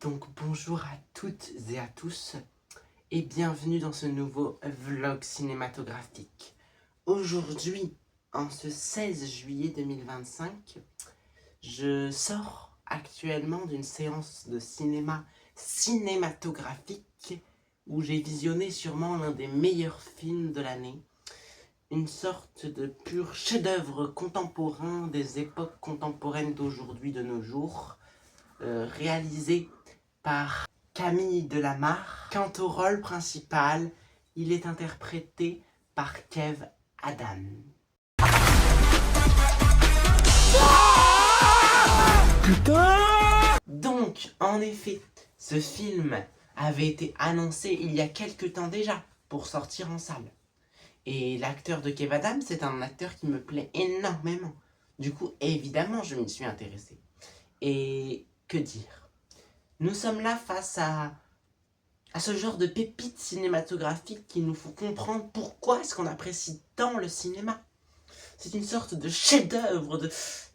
Donc bonjour à toutes et à tous et bienvenue dans ce nouveau vlog cinématographique. Aujourd'hui, en ce 16 juillet 2025, je sors actuellement d'une séance de cinéma cinématographique où j'ai visionné sûrement l'un des meilleurs films de l'année. Une sorte de pur chef-d'œuvre contemporain des époques contemporaines d'aujourd'hui, de nos jours, réalisé par Camille Delamarre. Quant au rôle principal, il est interprété par Kev Adams. Putain! Donc, en effet, ce film avait été annoncé il y a quelques temps déjà pour sortir en salle. Et l'acteur de Kev Adams, c'est un acteur qui me plaît énormément. Du coup, évidemment, je m'y suis intéressé. Et que dire? Nous sommes là face à ce genre de pépites cinématographiques qui nous font comprendre pourquoi est-ce qu'on apprécie tant le cinéma. C'est une sorte de chef-d'œuvre,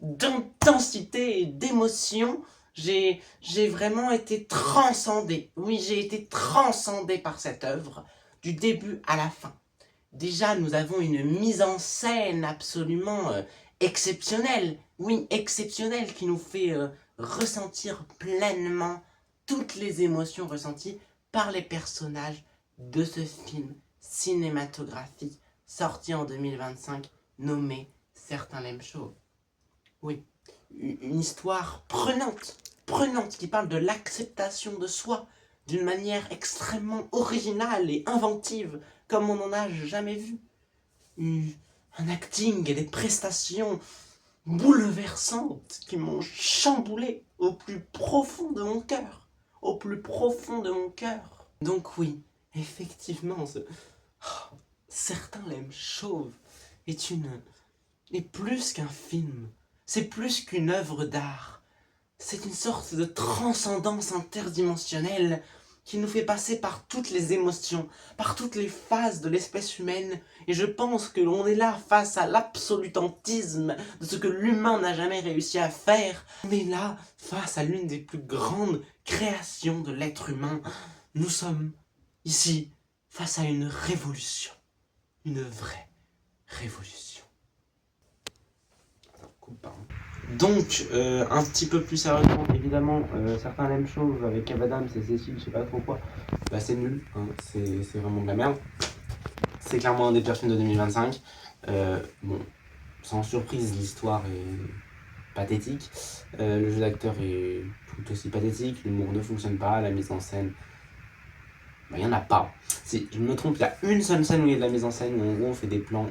d'intensité et d'émotion. J'ai vraiment été transcendé. Oui, j'ai été transcendé par cette œuvre, du début à la fin. Déjà, nous avons une mise en scène absolument exceptionnelle. Oui, exceptionnelle, qui nous fait ressentir pleinement toutes les émotions ressenties par les personnages de ce film cinématographique sorti en 2025, nommé Certains l'aiment chauve. Oui, une histoire prenante, qui parle de l'acceptation de soi d'une manière extrêmement originale et inventive, comme on n'en a jamais vu. Un acting et des prestations bouleversantes qui m'ont chamboulé au plus profond de mon cœur. Au plus profond de mon cœur. Donc oui, effectivement, Certains l'aiment chauve est plus qu'un film. C'est plus qu'une œuvre d'art. C'est une sorte de transcendance interdimensionnelle qui nous fait passer par toutes les émotions, par toutes les phases de l'espèce humaine, et je pense que l'on est là face à l'absolutantisme de ce que l'humain n'a jamais réussi à faire. On est là face à l'une des plus grandes créations de l'être humain. Nous sommes ici face à une révolution, une vraie révolution. Donc, un petit peu plus sérieusement, évidemment, Certains l'aiment chauve avec Kev Adams et Cécile, je sais pas trop quoi, bah c'est nul, hein, c'est vraiment de la merde. C'est clairement un des pires films de 2025. Bon, sans surprise, l'histoire est pathétique, le jeu d'acteur est tout aussi pathétique, l'humour ne fonctionne pas, la mise en scène, bah, il n'y en a pas. Si je me trompe, il y a une seule scène où il y a de la mise en scène, où en gros on fait des plans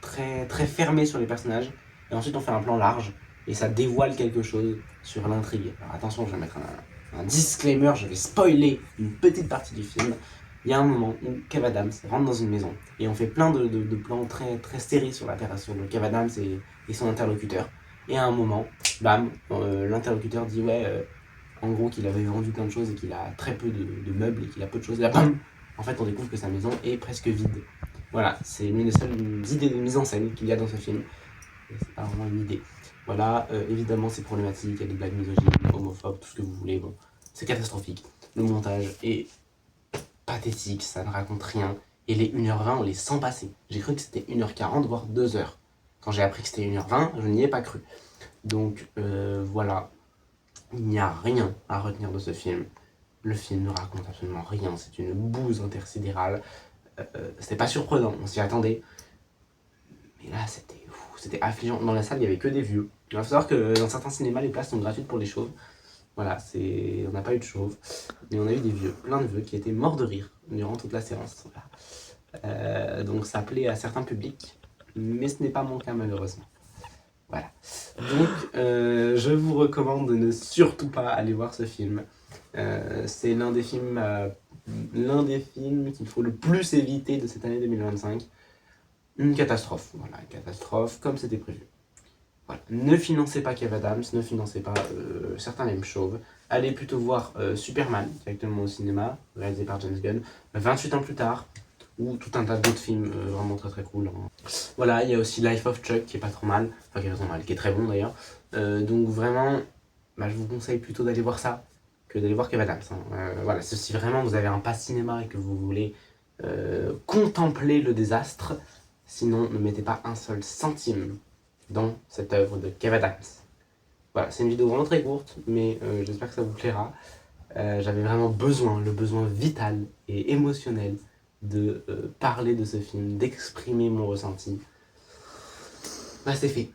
très, très fermés sur les personnages, et ensuite on fait un plan large, et ça dévoile quelque chose sur l'intrigue. Alors attention, je vais mettre un disclaimer, je vais spoiler une petite partie du film. Il y a un moment où Kev Adams rentre dans une maison, et on fait plein de plans très, très serrés sur la terrasse, sur Kev Adams et son interlocuteur. Et à un moment, bam, l'interlocuteur dit ouais, en gros qu'il avait vendu plein de choses et qu'il a très peu de meubles et qu'il a peu de choses, et là, bam, en fait on découvre que sa maison est presque vide. Voilà, c'est l'une des seules idées de mise en scène qu'il y a dans ce film, et c'est pas vraiment une idée. Voilà, évidemment c'est problématique, il y a des blagues misogynes, homophobes, tout ce que vous voulez, bon, c'est catastrophique. Le montage est pathétique, ça ne raconte rien, et les 1h20 on les sent passer. J'ai cru que c'était 1h40 voire 2h. Quand j'ai appris que c'était 1h20, je n'y ai pas cru. Donc voilà, il n'y a rien à retenir de ce film. Le film ne raconte absolument rien, c'est une bouse intersidérale. C'était pas surprenant, on s'y attendait. Mais là, c'était affligeant. Dans la salle, il n'y avait que des vieux. Il faut savoir que dans certains cinémas, les places sont gratuites pour les chauves. Voilà, on n'a pas eu de chauves, mais on a eu des vieux, plein de vieux, qui étaient morts de rire durant toute la séance. Voilà. Donc ça plaît à certains publics, mais ce n'est pas mon cas malheureusement. Voilà. Donc, je vous recommande de ne surtout pas aller voir ce film. C'est l'un des films qu'il faut le plus éviter de cette année 2025. Une catastrophe, voilà, une catastrophe comme c'était prévu. Voilà. Ne financez pas Kev Adams, ne financez pas Certains l'aiment chauve. Allez plutôt voir Superman, directement au cinéma, réalisé par James Gunn, 28 ans plus tard, ou tout un tas d'autres films vraiment très très cool. Voilà, il y a aussi Life of Chuck qui est pas trop mal, enfin qui est pas trop mal, qui est très bon d'ailleurs. Donc vraiment, bah, je vous conseille plutôt d'aller voir ça, que d'aller voir Kev Adams. Voilà, si vraiment vous avez un pass cinéma et que vous voulez contempler le désastre, sinon ne mettez pas un seul centime dans cette œuvre de Kev Adams. Voilà, c'est une vidéo vraiment très courte, mais j'espère que ça vous plaira. J'avais vraiment le besoin vital et émotionnel de parler de ce film, d'exprimer mon ressenti. Bah c'est fait.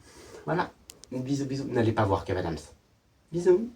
Voilà. Bisous, bisous. N'allez pas voir Kev Adams. Bisous.